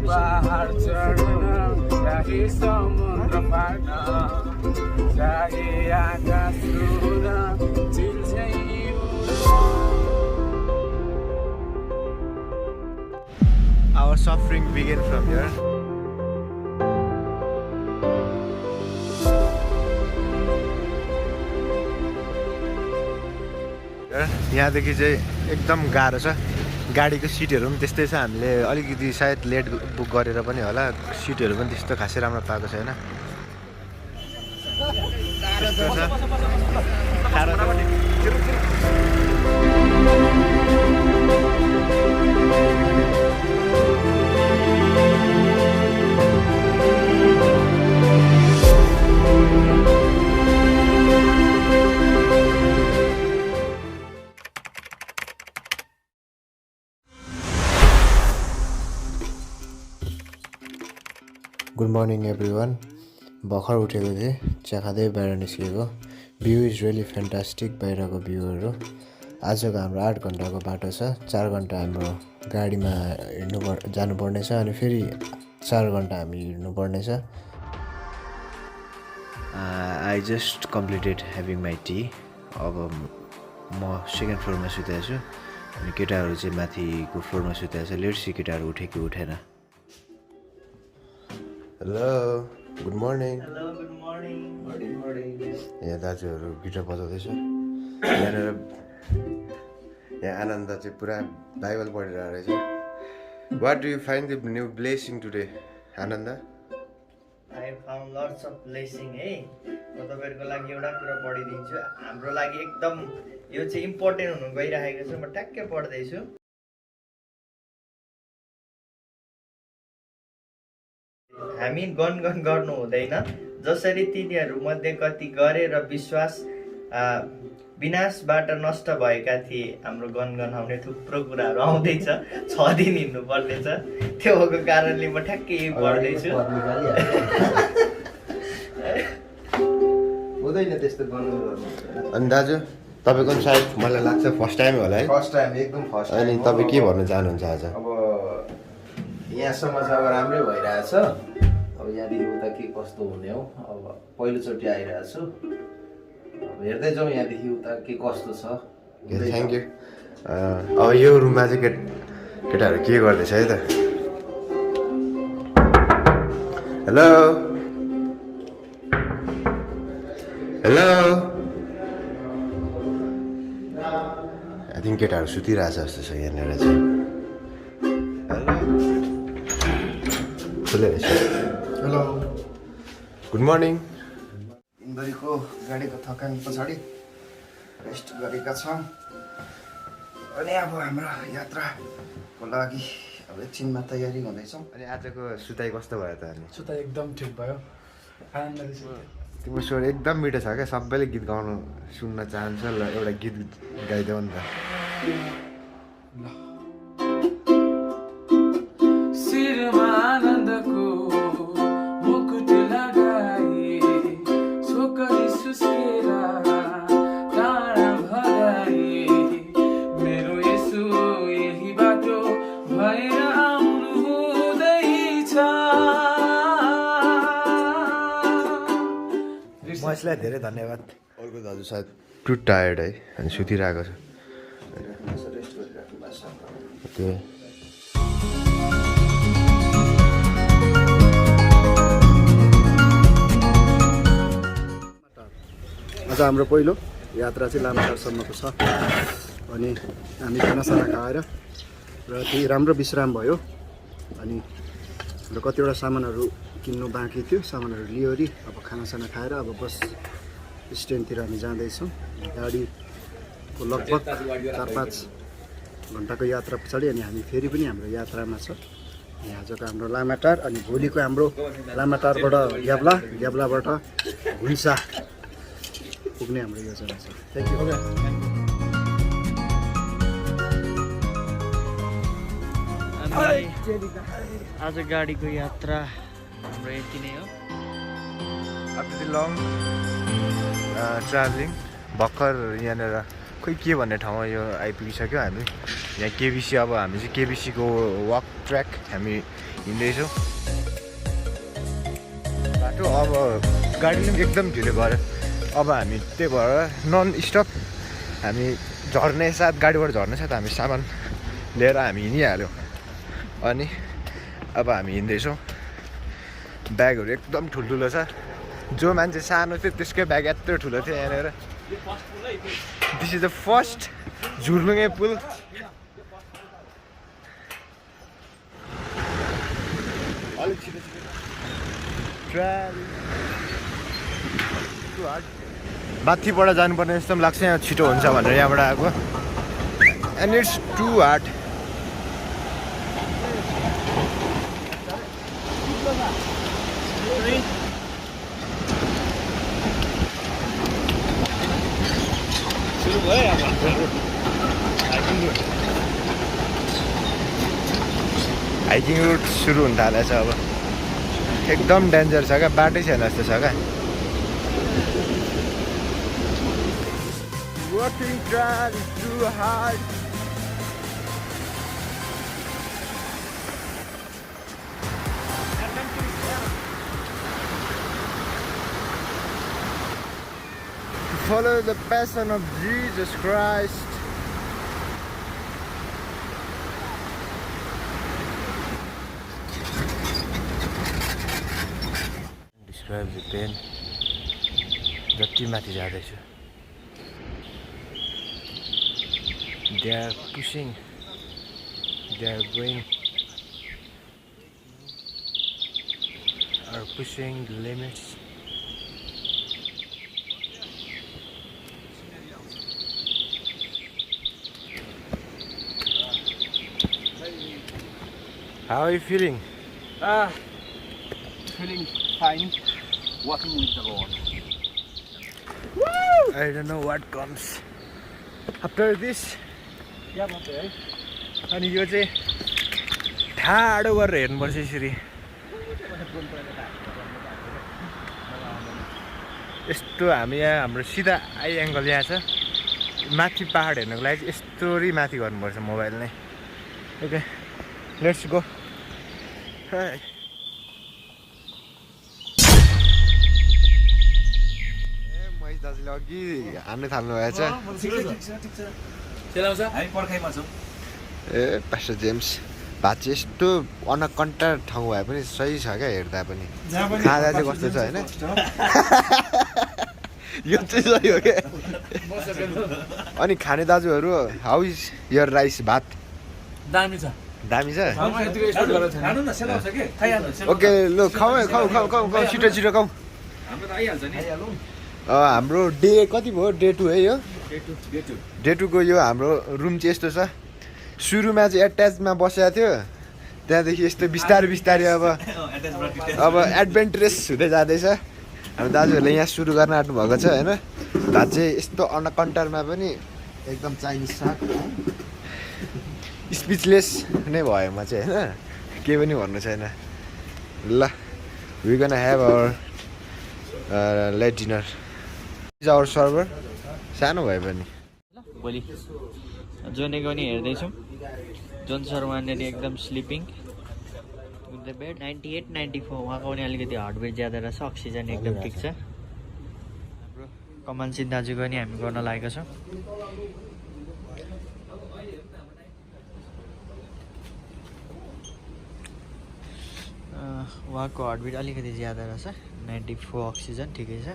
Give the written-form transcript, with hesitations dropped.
पहाड चढ्न चाहे समुद्र पार्न चाहे आकाश छुन चिल्छै Our suffering began from here. यहाँदेखि चाहिँ एकदम गाह्रो छ गाडीको सिटहरू पनि त्यस्तै छ हामीले अलिकति सायद लेट बुक गरेर पनि होला सिटहरू पनि त्यस्तो खासै राम्रो पाएको छैन गुड मर्निङ एभ्रिवान भर्खर उठेको थिएँ चिया खाँदै बाहिर निस्केको भ्यू इज रियली फ्यान्टास्टिक बाहिरको भ्यूहरू आजको हाम्रो 8 घन्टाको बाटो छ 4 घन्टा हाम्रो गाडीमा जानुपर्नेछ अनि फेरि 4 घन्टा हामी हिँड्नुपर्नेछ I just completed having my tea अब म सेकेन्ड फ्लोरमा सुतेको छु अनि केटाहरू चाहिँ माथिको फ्लोरमा सुतेको छ लेट्स सी केटाहरू उठे कि उठेन hello good morning hello good morning morning morning यहाँ दाजुहरू गिटार बजाउँदैछ यहाँनिर यहाँ आनन्द चाहिँ पुरा बाइबल पढिरहेको रहेछ what do you find the new blessing today आनन्द I found lots of blessing है म तपाईँहरूको लागि एउटा कुरा पढिदिन्छु हाम्रो लागि एकदम यो चाहिँ इम्पोर्टेन्ट हुनु गइरहेको छ म ट्याक्कै पढ्दैछु हामी गनगन गर्नु हुँदैन जसरी तिनीहरू मध्ये कति गरे र विश्वास विनाशबाट नष्ट भएका थिए हाम्रो गनगन आउने थुप्रो कुराहरू आउँदैछ 6 दिन हिँड्नु पर्नेछ त्यो भएको कारणले म ठ्याक्कै यही पढ्दैछु हुँदैन त्यस्तो गर्नु अनि दाजु तपाईँको पनि सायद मलाई लाग्छ फर्स्ट टाइम होला है फर्स्ट टाइम एकदम फर्स्ट अनि तपाईँ के भन्नु चाहनुहुन्छ आज अब यहाँसम्म चाहिँ अब राम्रै भइरहेछ अब यहाँदेखि उता के कस्तो हुने हो अब पहिलोचोटि आइरहेको छु अब हेर्दै जाउँ यहाँदेखि उता के कस्तो छ थ्याङ्क यू अब यो रुममा चाहिँ केटाहरू के गर्दैछ है त हेलो हेलो आई थिङ्क केटाहरू सुतिरहेछ जस्तो छ यहाँनिर चाहिँ हेलो गुड मर्निङ दिनभरिको गाडीको थकान पछाडि रेस्ट गरेका छौँ अनि अब हाम्रो यात्राको लागि अब एकछिनमा तयारी हुँदैछौँ अनि आजको सुताइ कस्तो भयो त अनि सुता एकदम ठिक भयो आनन्दले तिम्रो स्वर एकदम मिठो छ क्या सबैले गीत गाउनु सुन्न चाहन्छ ल एउटा गीत गाइदेऊ नि त शिरमा आनन्दको मुकुट लगाए छोकरी सुस्केर टाढा भगाए मेरो यसो यही बाटो भएर आउनु हुँदैछ मसलाई धेरै धन्यवाद अर्को दाजु सायद टु टायर्ड है अनि सुतिरहेको छ रेस्ट गरिराख्नु भएको छ ओके आज हाम्रो पहिलो यात्रा चाहिँ लामाटारसम्मको छ अनि हामी खानासाना खाएर र त्यही राम्रो विश्राम भयो अनि हाम्रो कतिवटा सामानहरू किन्नु बाँकी थियो सामानहरू लियोरी अब खानासाना खाएर अब बस स्ट्यान्डतिर हामी जाँदैछौँ गाडीको लगभग 4-5 घन्टाको यात्रा पछाडि अनि हामी फेरि पनि हाम्रो यात्रामा छ अनि आजको हाम्रो लामाटार अनि भोलिको हाम्रो लामाटारबाट ग्याब्लाबाट हुन्सा पुग्ने हाम्रो योजना छ थ्याङ्क यू आज गाडीको यात्रा हाम्रो यति नै हो आफ्टर द लङ ट्राभलिङ भर्खर यहाँनिर खोइ के भन्ने ठाउँमा यो आइपुगिसक्यो हामी यहाँ केबिसी अब हामी चाहिँ केबिसीको वाक ट्र्याक हामी हिँड्दैछौँ बाटो अब गाडीले पनि एकदम ढिलो गऱ्यो अब हामी त्यही भएर नन स्टप हामी झर्ने साथ गाडीबाट झर्ने साथ हामी सामान लिएर हामी हिँडिहाल्यौँ अनि अब हामी हिँड्दैछौँ ब्यागहरू एकदम ठुल्ठुलो छ जो मान्छे सानो थियो त्यसकै ब्याग यत्रो ठुलो थियो यहाँनिर दिस इज द फर्स्ट झुर्लुङ्गे पुल माथिबाट जानुपर्ने जस्तो पनि लाग्छ यहाँ छिटो हुन्छ भनेर यहाँबाट आएको and it's too hard hiking route सुरु हुन थालेछ अब एकदम डेन्जर छ क्या बाटै छैन जस्तो छ क्या Working trail is too hard. To follow the passion of Jesus Christ. Describe the pain. जति माथि जाँदैछु they are pushing, they are going, are pushing the limits. How are you feeling? Feeling fine, walking with the Lord. Woo! I don't know what comes after this. अनि यो चाहिँ ठाडो गरेर हेर्नुपर्छ यसरी यस्तो हामी यहाँ हाम्रो सिधा आई एङ्गल यहाँ छ माथि पहाड हेर्नको लागि यस्तोरी माथि गर्नुपर्छ मोबाइल नै ओके लेट्स गो महेश दाजुले अघि हान्नु थाल्नु भएछ ए पास्टर जेम्स भात चाहिँ यस्तो अनकन्टा ठाउँ भए पनि सही छ क्या हेर्दा पनि खाँदा चाहिँ कस्तो छ होइन यो चाहिँ सही हो क्या अनि खाने दाजुहरू हाउ इज यर राइस भात दामी छ ओके लु खाऊ छिटो छिटो खाऊ हाम्रो डे कति भयो डे 2 है यो डे 2 को यो हाम्रो रुम चाहिँ यस्तो छ सुरुमा चाहिँ एट्याचमा बसेको थियो त्यहाँदेखि यस्तो बिस्तारै अब एडभेन्चरस हुँदै जाँदैछ हाम्रो दाजुहरूले यहाँ सुरु गर्न आँट्नु भएको छ होइन भात चाहिँ यस्तो अनकन्टरमा पनि एकदम चाइनिज छ स्पिचलेस नै भयो म चाहिँ होइन केही पनि भन्नु छैन ल we gonna have our late dinner is our server सानो भए पनि भोलि जोनेको नि हेर्दैछौँ जोन सर वहाँनिर एकदम स्लिपिङ विथ द बेड 98 94 उहाँको पनि अलिकति हार्टबिट ज्यादा रहेछ अक्सिजन एकदम ठिक छ हाम्रो कमलसिंह दाजुको नि हामी गर्न लागेको छौँ उहाँको हार्टबिट अलिकति ज्यादा रहेछ 94 अक्सिजन ठिकै छ